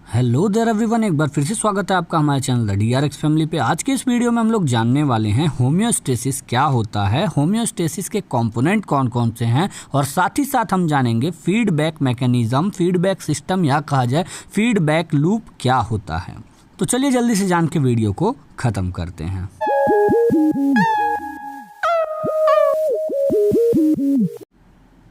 Hello there everyone, एक बार फिर से स्वागत है आपका हमारे चैनल द DRX फैमिली पे। आज के इस वीडियो में हम लोग जानने वाले हैं होम्योस्टेसिस क्या होता है, होम्योस्टेसिस के कंपोनेंट कौन कौन से हैं और साथ ही साथ हम जानेंगे फीडबैक मैकेनिज्म, फीडबैक सिस्टम या कहा जाए फीडबैक लूप क्या होता है। तो चलिए जल्दी से जान के वीडियो को ख़त्म करते हैं।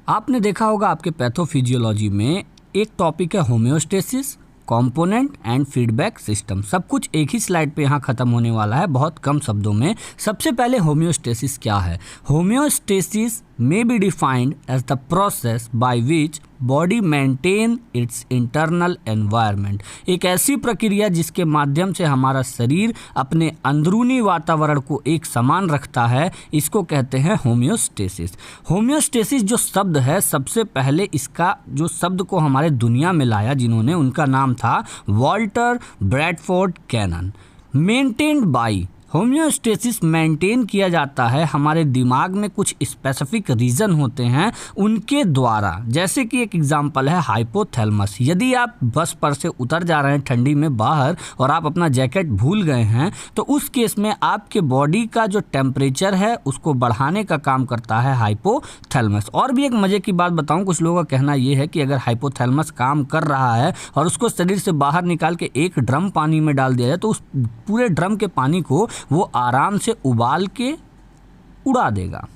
आपने देखा होगा आपके पैथोफिजियोलॉजी में एक टॉपिक है homeostasis, component and feedback system. सब कुछ एक ही स्लाइड पे यहाँ खत्म होने वाला है बहुत कम शब्दों में। सबसे पहले होम्योस्टेसिस क्या है। Homeostasis may be defined as the process by which body maintain its internal environment। एक ऐसी प्रक्रिया जिसके माध्यम से हमारा शरीर अपने अंदरूनी वातावरण को एक समान रखता है, इसको कहते हैं होम्योस्टेसिस। होम्योस्टेसिस जो शब्द है, सबसे पहले इसका जो शब्द को हमारे दुनिया में लाया जिन्होंने, उनका नाम था Walter Bradford Cannon. Maintained by, homeostasis maintain किया जाता है हमारे दिमाग में कुछ स्पेसिफिक रीजन होते हैं उनके द्वारा। जैसे कि एक एग्जांपल है हाइपोथैलेमस। यदि आप बस पर से उतर जा रहे हैं ठंडी में बाहर और आप अपना जैकेट भूल गए हैं, तो उस केस में आपके बॉडी का जो टेम्परेचर है उसको बढ़ाने का काम करता है हाइपोथैलेमस। और भी एक मज़े की बात बताऊं, कुछ लोगों का कहना यह है कि अगर हाइपोथैलेमस काम कर रहा है और उसको शरीर से बाहर निकाल के एक ड्रम पानी में डाल दिया जाए तो उस पूरे ड्रम के पानी को वो आराम से उबाल के उड़ा देगा।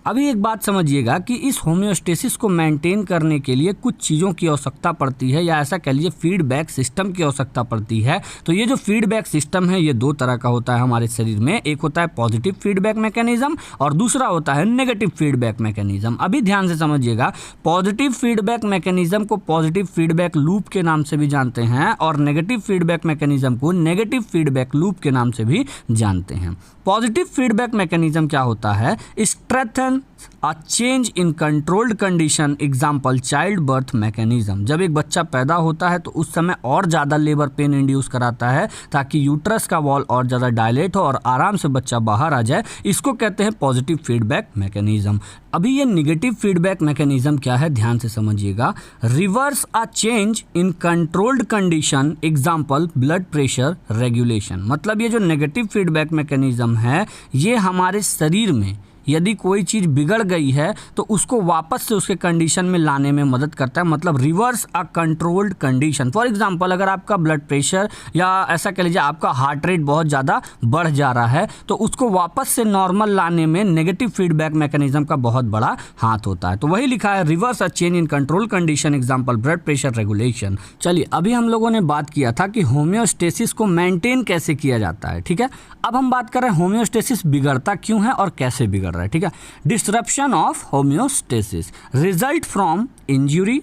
अभी एक बात समझिएगा कि इस होम्योस्टेसिस को मेंटेन करने के लिए कुछ चीज़ों की आवश्यकता पड़ती है, या ऐसा कह लीजिए फीडबैक सिस्टम की आवश्यकता पड़ती है। तो ये जो फीडबैक सिस्टम है ये दो तरह का होता है हमारे शरीर में। एक होता है पॉजिटिव फीडबैक मैकेनिज्म और दूसरा होता है नेगेटिव फीडबैक मैकेनिज्म। अभी ध्यान से समझिएगा, पॉजिटिव फीडबैक मैकेनिज्म को पॉजिटिव फीडबैक लूप के नाम से भी जानते हैं और नेगेटिव फीडबैक मैकेनिज्म को नेगेटिव फीडबैक लूप के नाम से भी जानते हैं। पॉजिटिव फीडबैक मैकेनिज्म क्या होता है, strengthen a change in controlled condition, example child birth mechanism. जब एक बच्चा पैदा होता है तो उस समय और ज़्यादा लेबर पेन इंड्यूस कराता है ताकि यूट्रस का वॉल और ज़्यादा डायलेट हो और आराम से बच्चा बाहर आ जाए, इसको कहते हैं पॉजिटिव फीडबैक मैकेनिज्म। अभी ये निगेटिव फीडबैक मैकेनिज्म क्या है, ध्यान से समझिएगा। Reverse a change in controlled condition, example blood pressure regulation. मतलब ये जो नेगेटिव फीडबैक मैकेनिज्म है ये हमारे शरीर में यदि कोई चीज़ बिगड़ गई है तो उसको वापस से उसके कंडीशन में लाने में मदद करता है। मतलब reverse a controlled condition. For example अगर आपका ब्लड प्रेशर या ऐसा कह लीजिए आपका हार्ट रेट बहुत ज़्यादा बढ़ जा रहा है तो उसको वापस से नॉर्मल लाने में नेगेटिव फीडबैक मैकेनिज्म का बहुत बड़ा हाथ होता है। तो वही लिखा है reverse a change in control condition, example blood pressure regulation. चलिए अभी हम लोगों ने बात किया था कि होम्योस्टेसिस को मेंटेन कैसे किया जाता है, ठीक है। अब हम बात कर रहे हैं होम्योस्टेसिस बिगड़ता क्यों है और कैसे बिगड़ रहा है, ठीक है। Disruption of homeostasis result from injury,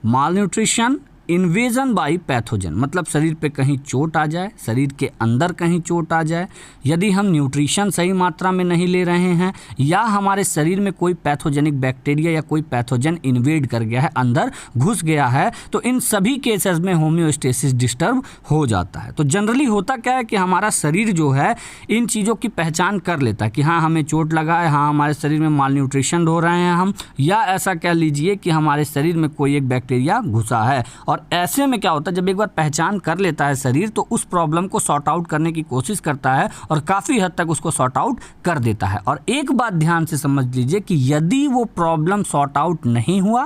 malnutrition, invasion by pathogen. मतलब शरीर पे कहीं चोट आ जाए, शरीर के अंदर कहीं चोट आ जाए, यदि हम न्यूट्रिशन सही मात्रा में नहीं ले रहे हैं, या हमारे शरीर में कोई पैथोजेनिक बैक्टीरिया या कोई पैथोजन इन्वेड कर गया है, अंदर घुस गया है, तो इन सभी केसेस में होम्योस्टेसिस डिस्टर्ब हो जाता है। तो जनरली होता क्या है कि हमारा शरीर जो है इन चीज़ों की पहचान कर लेता है कि हाँ हमें चोट लगा है, हाँ हमारे शरीर में माल न्यूट्रिशन हो रहे हैं हम, या ऐसा कह लीजिए कि हमारे शरीर में कोई एक बैक्टीरिया घुसा है। और ऐसे में क्या होता है, जब एक बार पहचान कर लेता है शरीर तो उस प्रॉब्लम को सॉर्ट आउट करने की कोशिश करता है और काफ़ी हद तक उसको सॉर्ट आउट कर देता है। और एक बात ध्यान से समझ लीजिए कि यदि वो प्रॉब्लम सॉर्ट आउट नहीं हुआ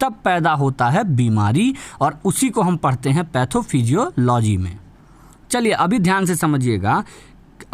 तब पैदा होता है बीमारी, और उसी को हम पढ़ते हैं पैथोफिजियोलॉजी में। चलिए अभी ध्यान से समझिएगा,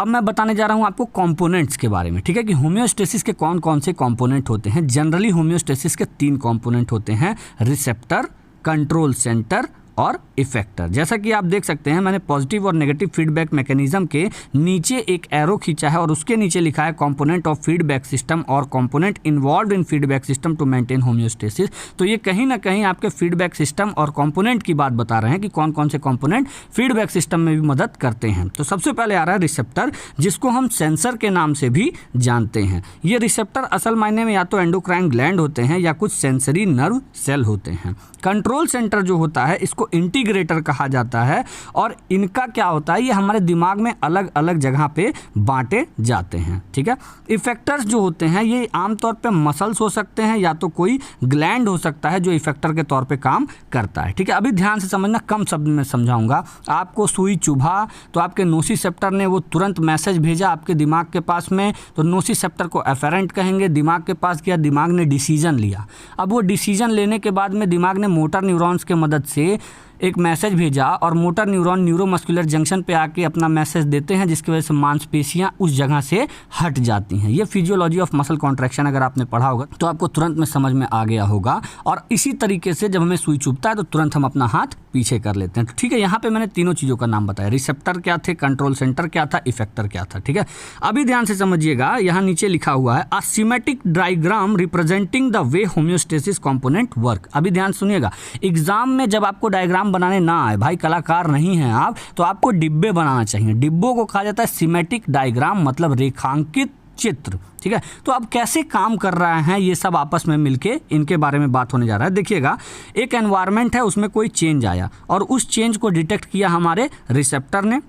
अब मैं बताने जा रहा हूं आपको कंपोनेंट्स के बारे में, ठीक है, कि होम्योस्टेसिस के कौन कौन से कंपोनेंट होते हैं। जनरली होम्योस्टेसिस के 3 कंपोनेंट होते हैं, रिसेप्टर, कंट्रोल सेंटर और इफेक्टर। जैसा कि आप देख सकते हैं मैंने पॉजिटिव और नेगेटिव फीडबैक मैकेनिज्म के नीचे एक एरो खींचा है और उसके नीचे लिखा है कंपोनेंट ऑफ फीडबैक सिस्टम और component involved in feedback system to maintain homeostasis. तो ये कहीं ना कहीं आपके फीडबैक सिस्टम और कंपोनेंट की बात बता रहे हैं कि कौन कौन से कंपोनेंट फीडबैक सिस्टम में भी मदद करते हैं। तो सबसे पहले आ रहा है रिसेप्टर, जिसको हम सेंसर के नाम से भी जानते हैं। ये रिसेप्टर असल मायने में या तो एंडोक्राइन ग्लैंड होते हैं या कुछ सेंसरी नर्व सेल होते हैं। कंट्रोल सेंटर जो होता है इसको इनको इंटीग्रेटर कहा जाता है। और इनका क्या होता है, ये हमारे दिमाग में अलग अलग जगह पे बांटे जाते हैं। ठीक है, इफेक्टर्स जो होते हैं ये आमतौर पे मसल्स हो सकते हैं या तो कोई ग्लैंड हो सकता है जो इफेक्टर के तौर पे काम करता है। ठीक है, अभी ध्यान से समझना, कम शब्द में समझाऊंगा। आपको सुई चुभा तो आपके नोसिसेप्टर ने वो तुरंत मैसेज भेजा आपके दिमाग के पास में, तो नोसिसेप्टर को एफेरेंट कहेंगे, दिमाग के पास गया, दिमाग ने डिसीजन लिया। अब वो डिसीजन लेने के बाद में दिमाग ने मोटर न्यूरॉन्स के मदद से एक मैसेज भेजा और मोटर न्यूरॉन न्यूरोमस्कुलर जंक्शन पे आके अपना मैसेज देते हैं, जिसकी वजह से मांसपेशियां उस जगह से हट जाती हैं। ये फिजियोलॉजी ऑफ मसल कॉन्ट्रैक्शन अगर आपने पढ़ा होगा तो आपको तुरंत में समझ में आ गया होगा। और इसी तरीके से जब हमें सुई चुभता है तो तुरंत हम अपना हाथ पीछे कर लेते हैं। तो ठीक है, यहाँ पे मैंने तीनों चीज़ों का नाम बताया, रिसेप्टर क्या थे, कंट्रोल सेंटर क्या था, इफेक्टर क्या था। ठीक है, अभी ध्यान से समझिएगा, यहाँ नीचे लिखा हुआ है a schematic diagram representing the way homeostasis component work. अभी ध्यान सुनिएगा, एग्जाम में जब आपको डायग्राम बनाने ना आए, भाई कलाकार नहीं हैं आप, तो आपको डिब्बे बनाना चाहिए। डिब्बों को कहा जाता है सीमेटिक डायग्राम, मतलब रेखांकित चित्र। ठीक है, तो अब कैसे काम कर रहे हैं ये सब आपस में मिलके, इनके बारे में बात होने जा रहा है। देखिएगा, एक एनवायरनमेंट है, उसमें कोई चेंज आया और उस चेंज को डिटेक्ट किया हमारे रिसेप्टर ने।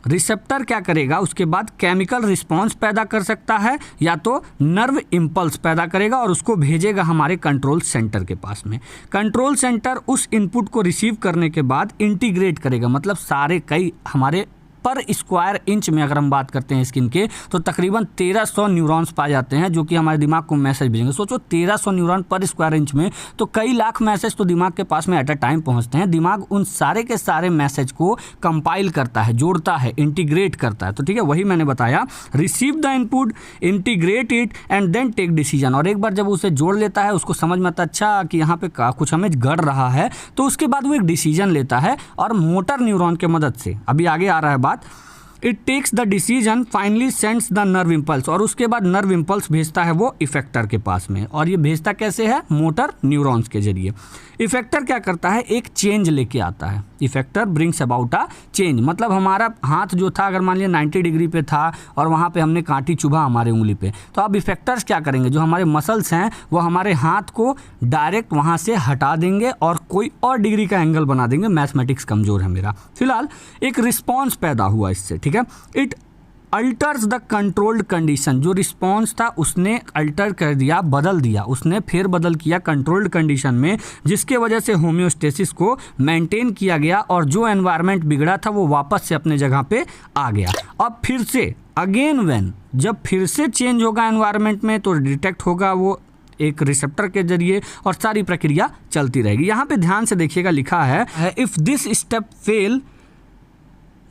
रिसेप्टर क्या करेगा, उसके बाद केमिकल रिस्पांस पैदा कर सकता है या तो नर्व इम्पल्स पैदा करेगा और उसको भेजेगा हमारे कंट्रोल सेंटर के पास में। कंट्रोल सेंटर उस इनपुट को रिसीव करने के बाद इंटीग्रेट करेगा, मतलब सारे कई हमारे पर स्क्वायर इंच में अगर हम बात करते हैं स्किन के, तो तकरीबन 1300 न्यूरॉन्स पाए जाते हैं जो कि हमारे दिमाग को मैसेज भेजेंगे। सोचो 1300 न्यूरॉन पर स्क्वायर इंच में, तो कई लाख मैसेज तो दिमाग के पास में एट अ टाइम पहुंचते हैं। दिमाग उन सारे के सारे मैसेज को कंपाइल करता है, जोड़ता है, इंटीग्रेट करता है। तो ठीक है, वही मैंने बताया, receive the input, integrate it and then take decision. और एक बार जब उसे जोड़ लेता है, उसको समझ में आता है अच्छा कि यहाँ पे कुछ हमें गड़ रहा है, तो उसके बाद वो एक डिसीजन लेता है और मोटर न्यूरॉन के मदद से, अभी आगे आ रहा है बात, it takes the decision, finally sends the nerve impulse, और उसके बाद नर्व इम्पल्स भेजता है वो इफेक्टर के पास में। और ये भेजता कैसे है, मोटर न्यूरॉन्स के जरिए। इफेक्टर क्या करता है, एक चेंज लेके आता है। Effector brings about a change, मतलब हमारा हाथ जो था, अगर मान लिया 90 डिग्री पे था और वहाँ पे हमने कांटी चुभा हमारे उंगली पे, तो अब इफेक्टर्स क्या करेंगे, जो हमारे मसल्स हैं वो हमारे हाथ को डायरेक्ट वहाँ से हटा देंगे और कोई और डिग्री का एंगल बना देंगे। मैथमेटिक्स कमज़ोर है मेरा। फिलहाल एक रिस्पॉन्स पैदा हुआ इससे। ठीक है, it altars the controlled condition, जो रिस्पॉन्स था उसने अल्टर कर दिया, बदल दिया, उसने फेर बदल किया कंट्रोल्ड कंडीशन में, जिसके वजह से होम्योस्टेसिस को मेंटेन किया गया और जो एनवायरनमेंट बिगड़ा था वो वापस से अपने जगह पे आ गया। अब फिर से अगेन व्हेन, जब फिर से चेंज होगा एनवायरनमेंट में, तो डिटेक्ट होगा वो एक रिसेप्टर के जरिए और सारी प्रक्रिया चलती रहेगी। यहाँ पे ध्यान से देखिएगा, लिखा है if this step fail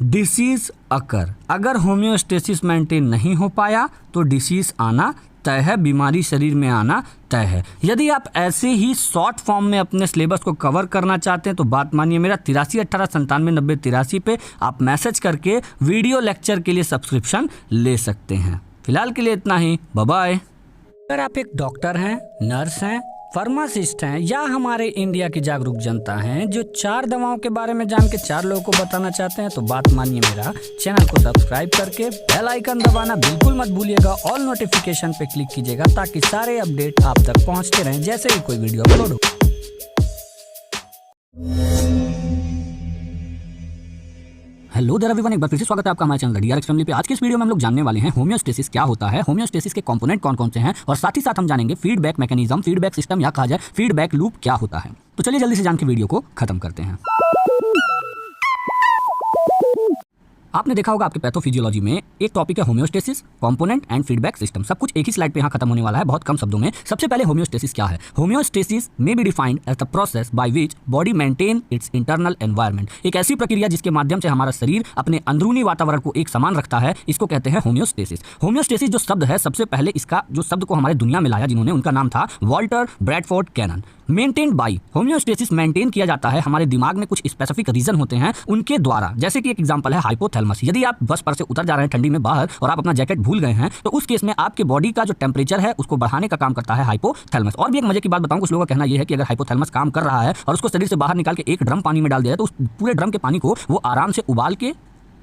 disease occur, अगर होम्योस्टेसिस मेंटेन नहीं हो पाया तो डिसीज आना तय है, बीमारी शरीर में आना तय है। यदि आप ऐसे ही शॉर्ट फॉर्म में अपने सिलेबस को कवर करना चाहते हैं तो बात मानिए मेरा, 83 18 97 90 83 पे आप मैसेज करके वीडियो लेक्चर के लिए सब्सक्रिप्शन ले सकते हैं। फिलहाल के लिए इतना ही, बाय बाय। अगर आप एक डॉक्टर हैं, नर्स हैं, फार्मासिस्ट हैं या हमारे इंडिया की जागरूक जनता हैं जो 4 दवाओं के बारे में जान के 4 लोगों को बताना चाहते हैं, तो बात मानिए मेरा, चैनल को सब्सक्राइब करके बेल आइकन दबाना बिल्कुल मत भूलिएगा। ऑल नोटिफिकेशन पे क्लिक कीजिएगा ताकि सारे अपडेट आप तक पहुंचते रहें जैसे ही कोई वीडियो अपलोड हो। हेलो देयर एवरीवन, एक बार फिर से स्वागत है आपका हमारे चैनल डीआरएक्स फैमिली पे। आज के इस वीडियो में हम लोग जानने वाले हैं होम्योस्टेसिस क्या होता है, होम्योस्टेसिस के कंपोनेंट कौन कौन से हैं, और साथ ही साथ हम जानेंगे फीडबैक मैकेनिज्म, फीडबैक सिस्टम या कहा जाए फीडबैक लूप क्या होता है। तो चलिए जल्दी से जान के वीडियो को खत्म करते हैं। आपने देखा होगा आपके पैथोफिजियोलॉजी में एक टॉपिक है homeostasis, component and feedback system. सब कुछ एक ही स्लाइड पे यहाँ खत्म होने वाला है, बहुत कम शब्दों में। सबसे पहले होम्योस्टेसिस क्या है। Homeostasis may be defined as the process by which body maintain its internal environment. एक ऐसी प्रक्रिया जिसके माध्यम से हमारा शरीर अपने अंदरूनी वातावरण को एक समान रखता है, इसको कहते हैं होम्योस्टेसिस। होम्योस्टेसिस जो शब्द है, सबसे पहले इसका जो शब्द को हमारे दुनिया में लाया जिन्होंने, उनका नाम था Walter Bradford Cannon. Maintained by, homeostasis maintain किया जाता है हमारे दिमाग में कुछ स्पेसिफिक रीजन होते हैं उनके द्वारा। जैसे कि एक एग्जांपल है हाइपोथैलेमस। यदि आप बस पर से उतर जा रहे हैं ठंडी में बाहर और आप अपना जैकेट भूल गए हैं, तो उस केस में आपके बॉडी का जो टेम्परेचर है उसको बढ़ाने का काम करता है हाइपोथैलेमस। और भी एक मजे की बात बताऊं, कुछ लोगों का कहना यह है कि अगर हाइपोथैलेमस काम कर रहा है और उसको शरीर से बाहर निकाल के एक ड्रम पानी में डाल दिया तो उस पूरे ड्रम के पानी को वो आराम से उबाल के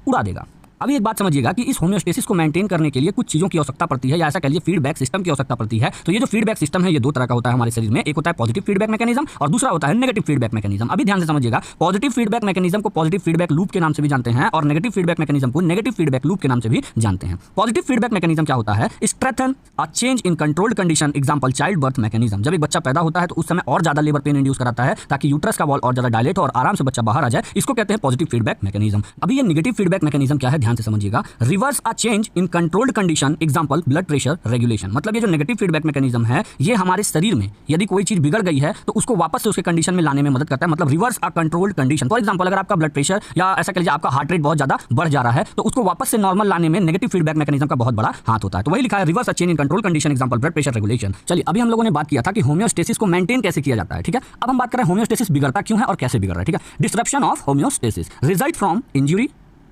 उड़ा देगा। अभी एक बात समझिएगा कि इस होम्योस्टेसिस को मेंटेन करने के लिए कुछ चीज़ों की आवश्यकता पड़ती है, या ऐसा कह लीजिए फीडबैक सिस्टम की आवश्यकता पड़ती है। तो ये जो फीडबैक सिस्टम है ये दो तरह का होता है हमारे शरीर में, एक होता है पॉजिटिव फीडबैक मैकेनिज्म और दूसरा होता है नेगेटिव फीडबैक मैकेनिज्म। अभी ध्यान से समझिएगा, पॉजिटिव फीडबैक मैकेनिज्म को पॉजिटिव फीडबैक लूप के नाम से भी जानते हैं और नेगेटिव फीडबैक मैकेनिज्म को नेगेटिव फीडबैक लूप के नाम से भी जानते हैं। पॉजिटिव फीडबैक मैकेनिज्म क्या होता है? Strengthen a change in controlled condition, example child birth mechanism. जब एक बच्चा पैदा होता है तो उस समय और ज्यादा लेबर पेन इंड्यूस कराता है ताकि यूट्रस का वॉल और ज्यादा डायलेट हो और आराम से बच्चा बाहर आ जाए, इसको कहते हैं पॉजिटिव फीडबैक मैकेनिज्म। अभी ये नेगेटिव फीडबैक मैकेनिज्म क्या है, ध्यान से समझिएगा। Reverse a change in controlled condition, example blood pressure regulation. मतलब ये जो नेगेटिव फीडबैक मैकेनिज्म है ये हमारे शरीर में यदि कोई चीज बिगड़ गई है तो उसको वापस से उसके कंडीशन में लाने में मदद करता है, मतलब reverse a controlled condition. For example अगर आपका ब्लड प्रेशर या ऐसा कह लीजिए आपका हार्ट रेट बहुत ज्यादा बढ़ जा रहा है तो उसको वापस से नॉर्मल लाने में नेगेटिव फीडबैक मैकेनिज्म का बहुत बड़ा हाथ होता है। तो वही लिखा है reverse a change in control condition, example blood pressure regulation. चलिए अभी हम लोगों ने बात किया था कि होम्योस्टेसिस को मेंटेन कैसे किया जाता है, ठीक है। अब हम बात कर रहे हैं होम्योस्टेसिस बिगड़ता क्यों है और कैसे बिगड़ रहा है, ठीक है। Disruption of homeostasis result from injury,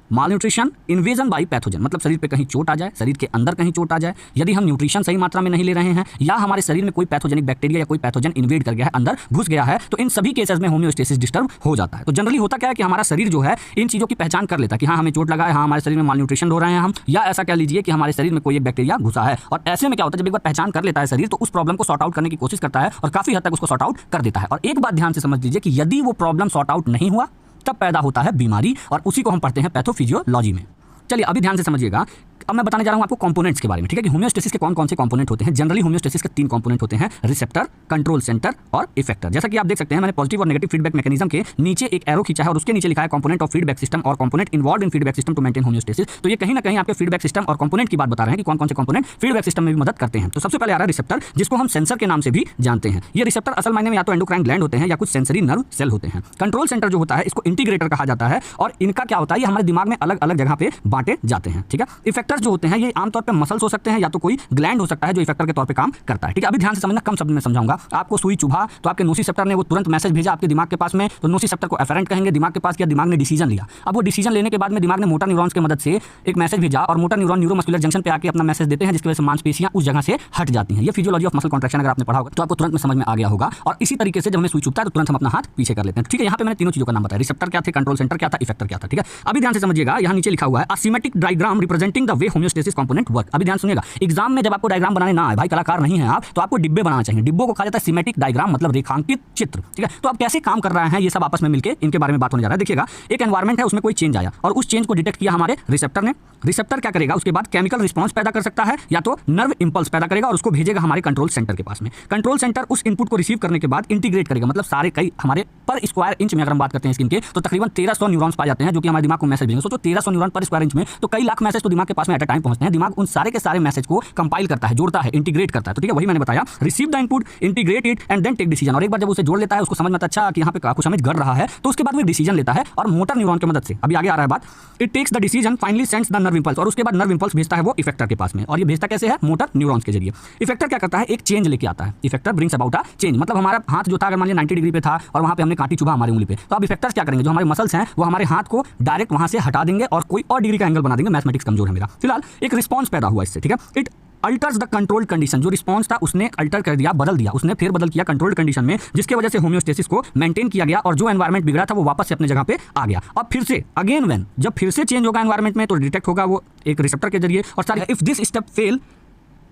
malnutrition, invasion by pathogen, मतलब शरीर पे कहीं चोट आ जाए, शरीर के अंदर कहीं चोट आ जाए, यदि हम न्यूट्रिशन सही मात्रा में नहीं ले रहे हैं या हमारे शरीर में कोई पैथोजेनिक बैक्टीरिया या कोई पैथोजन इन्वेड कर गया है, अंदर घुस गया है, तो इन सभी केसेस में होम्योस्टेसिस डिस्टर्ब हो जाता है। तो जनरली होता क्या है कि हमारा शरीर जो है इन चीज़ों की पहचान कर लेता है कि हाँ हमें चोट लगा है, हाँ हमारे शरीर में मालन्यूट्रिशन हो रहे हैं हम, या ऐसा कह लीजिए कि हमारे शरीर में कोई एक बैक्टीरिया घुसा है। और ऐसे में क्या होता है, जब एक बार पहचान कर लेता है शरीर तो उस प्रॉब्लम को सॉर्ट आउट करने की कोशिश करता है और काफी हद तक उसको सॉर्ट आउट कर देता है। और एक बात ध्यान से समझ लीजिए कि यदि वो प्रॉब्लम सॉर्ट आउट नहीं हुआ तब पैदा होता है बीमारी, और उसी को हम पढ़ते हैं पैथोफिजियोलॉजी में। चलिए अभी ध्यान से समझिएगा, अब मैं बताने जा रहा हूं आपको कंपोनेंट्स के बारे में, ठीक है, कि होम्योस्टेसिस के कौन कौन से कंपोनेंट होते हैं। जनरली होम्योस्टेसिस के 3 कंपोनेंट होते हैं, रिसेप्टर, कंट्रोल सेंटर और इफेक्टर। जैसा कि आप देख सकते हैं मैंने पॉजिटिव और नेगेटिव फीडबैक मैकेनिज्म के नीचे एक एरो खींचा है और उसके नीचे लिखा है कंपोनेंट ऑफ फीडबैक सिस्टम और component involved in feedback system to maintain homeostasis. तो ये कहीं ना कहीं आपके फीडबैक सिस्टम और कंपोनेंट की बात बता रहे हैं कि कौन कौन से कंपोनेंट फीडबैक सिस्टम में भी मदद करते हैं। तो सबसे पहले आ रहा है रिसेप्टर, जिसको हम सेंसर के नाम से भी जानते हैं। ये रिसेप्टर असल मायने में या तो एंडोक्राइन ग्लैंड होते हैं या कुछ सेंसरी नर्व सेल होते हैं। कंट्रोल सेंटर जो होता है इसको इंटीग्रेटर कहा जाता है और इनका क्या होता है, ये हमारे दिमाग में अलग अलग जगह पे बांटे जाते हैं, ठीक है। इफेक्टर्स जो होते हैं ये आमतौर पर मसल्स हो सकते हैं या तो कोई ग्लैंड हो सकता है जो इफेक्टर के तौर पे काम करता है, ठीक है। अभी ध्यान से समझना, कम शब्द में समझाऊंगा। आपको सुई चुभा तो आपके नोसिसेप्टर ने वो तुरंत मैसेज भेजा आपके दिमाग के पास में, तो नोसिसेप्टर को एफरेंट कहेंगे, दिमाग के पास किया, दिमाग ने डिसीजन लिया। अब वो डिसीजन लेने के बाद में दिमाग ने मोटर न्यूरॉन्स की मदद से एक मैसेज भेजा और मोटर न्यूरॉन न्यूरोमस्कुलर जंक्शन पे आके अपना मैसेज देते हैं, जिसकी वजह से मांसपेशियां उस जगह से हट जाती हैं। ये फिजियोलॉजी ऑफ मसल कॉन्ट्रैक्शन अगर आपने पढ़ा होगा तो आपको तुरंत में समझ में आ गया होगा। और इसी तरीके से जब हमें सुई चुभता है तो तुरंत हम अपना हाथ पीछे कर लेते हैं, ठीक है। यहाँ पे मैंने तीनों चीजों का नाम बताया, रिसेप्टर क्या थे, कंट्रोल सेंटर क्या था, इफेक्टर क्या था, ठीक है। अभी ध्यान से समझिएगा, यहाँ नीचे लिखा हुआ है symmetric diagram representing the way homeostasis component work. अभी ध्यान सुनिएगा, एग्जाम में जब आपको डायग्राम बनाने ना आए, भाई कलाकार नहीं है आप, तो आपको डिब्बे बनाना चाहिए। डिब्बों को कहा जाता है सिमेट्रिक डायग्राम, मतलब रेखांकित चित्र, ठीक है। तो आप कैसे काम कर रहे हैं ये सब आपस में मिलकर इनके बारे में बात होने जा रहा है। देखिएगा, एक एनवायरमेंट है, उसमें कोई चेंज आया और उस चेंज को डिटेक्ट किया हमारे रिसेप्टर ने। रिसेप्टर क्या करेगा, उसके बाद केमिकल रिस्पांस पैदा कर सकता है या तो नर्व इंपल्स पैदा करेगा और उसको भेजेगा हमारे कंट्रोल सेंटर के पास में। कंट्रोल सेंटर उस इनपुट को रिसीव करने के बाद इंटीग्रेट करेगा, मतलब सारे कई हमारे पर स्क्वायर इंच में अगर हम बात करते हैं स्किन के तो तकरीबन 1300 न्यूरॉन्स पाए जाते हैं जो कि हमारे दिमाग को मैसेज भेजेंगे। सोचो 1300 न्यूरॉन पर स्क्वायर इंच में, तो कई लाख मैसेज तो दिमाग के पास में एट अ टाइम पहुंचते हैं। दिमाग उन सारे के सारे मैसेज को कंपाइल करता है, जोड़ता है, इंटीग्रेट करता है। तो ठीक है, वही मैंने बताया, receive the input, integrate it and then take decision. और एक बार जब उसे जोड़ लेता है, उसको समझ में आता है अच्छा कि यहाँ पे कुछ हमें गड़ रहा है, तो उसके बाद वो डिसीजन लेता है और मोटर न्यूरॉन की मदद से, अभी आगे आ रहा है बात, it takes the decision, finally sends the nerve impulse, और उसके बाद नर्व इंपल्स भेजता है वो इफेक्टर के पास में। और ये भेजता कैसे है, मोटर न्यूरॉन्स के जरिए। इफेक्टर क्या करता है, एक चेंज लेके आता है। Effector brings about a change, मतलब हमारा हाथ जो था अगर मान लीजिए 90 डिग्री पे था और वहाँ पे हमने कांटी चुभा हमारी उंगली पे, तो अब इफेक्टर्स क्या करेंगे, जो हमारे मसल्स हैं वो हमारे हाथ को डायरेक्ट वहाँ से हटा देंगे और कोई और डिग्री का एंगल बना देंगे। मैथमेटिक्स कमजोर है मेरा। फिलहाल एक रिस्पॉन्स पैदा हुआ इससे, ठीक है। It altars the controlled condition, जो रिस्पॉन्स था उसने अल्टर कर दिया, बदल दिया, उसने फिर बदल किया कंट्रोल्ड कंडीशन में, जिसके वजह से होम्योस्टेसिस को मेंटेन किया गया और जो एनवायरमेंट बिगड़ा था वो वापस से अपने जगह पे आ गया। अब फिर से अगेन व्हेन, जब फिर से चेंज होगा एनवायरमेंट में तो डिटेक्ट होगा वो एक रिसेप्टर के जरिए। और सारी if this step fail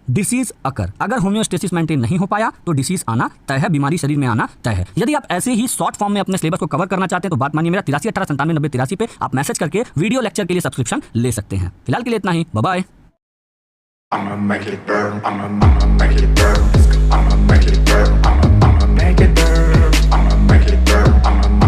disease occur, अगर होम्योस्टेसिस मेंटेन नहीं हो पाया तो डिसीज आना तय है, बीमारी शरीर में आना तय है। यदि आप ऐसे ही शॉर्ट फॉर्म में अपने सिलेबस को कवर करना चाहते हैं तो बात मानिए मेरा 83 18 97 90 83 पे आप मैसेज करके वीडियो लेक्चर के लिए सब्सक्रिप्शन ले सकते हैं। फिलहाल के लिए इतना ही, bye bye. I'ma make it burn, I'ma make it burn, I'ma make it burn, I'ma make it burn, I'ma make it burn, I'ma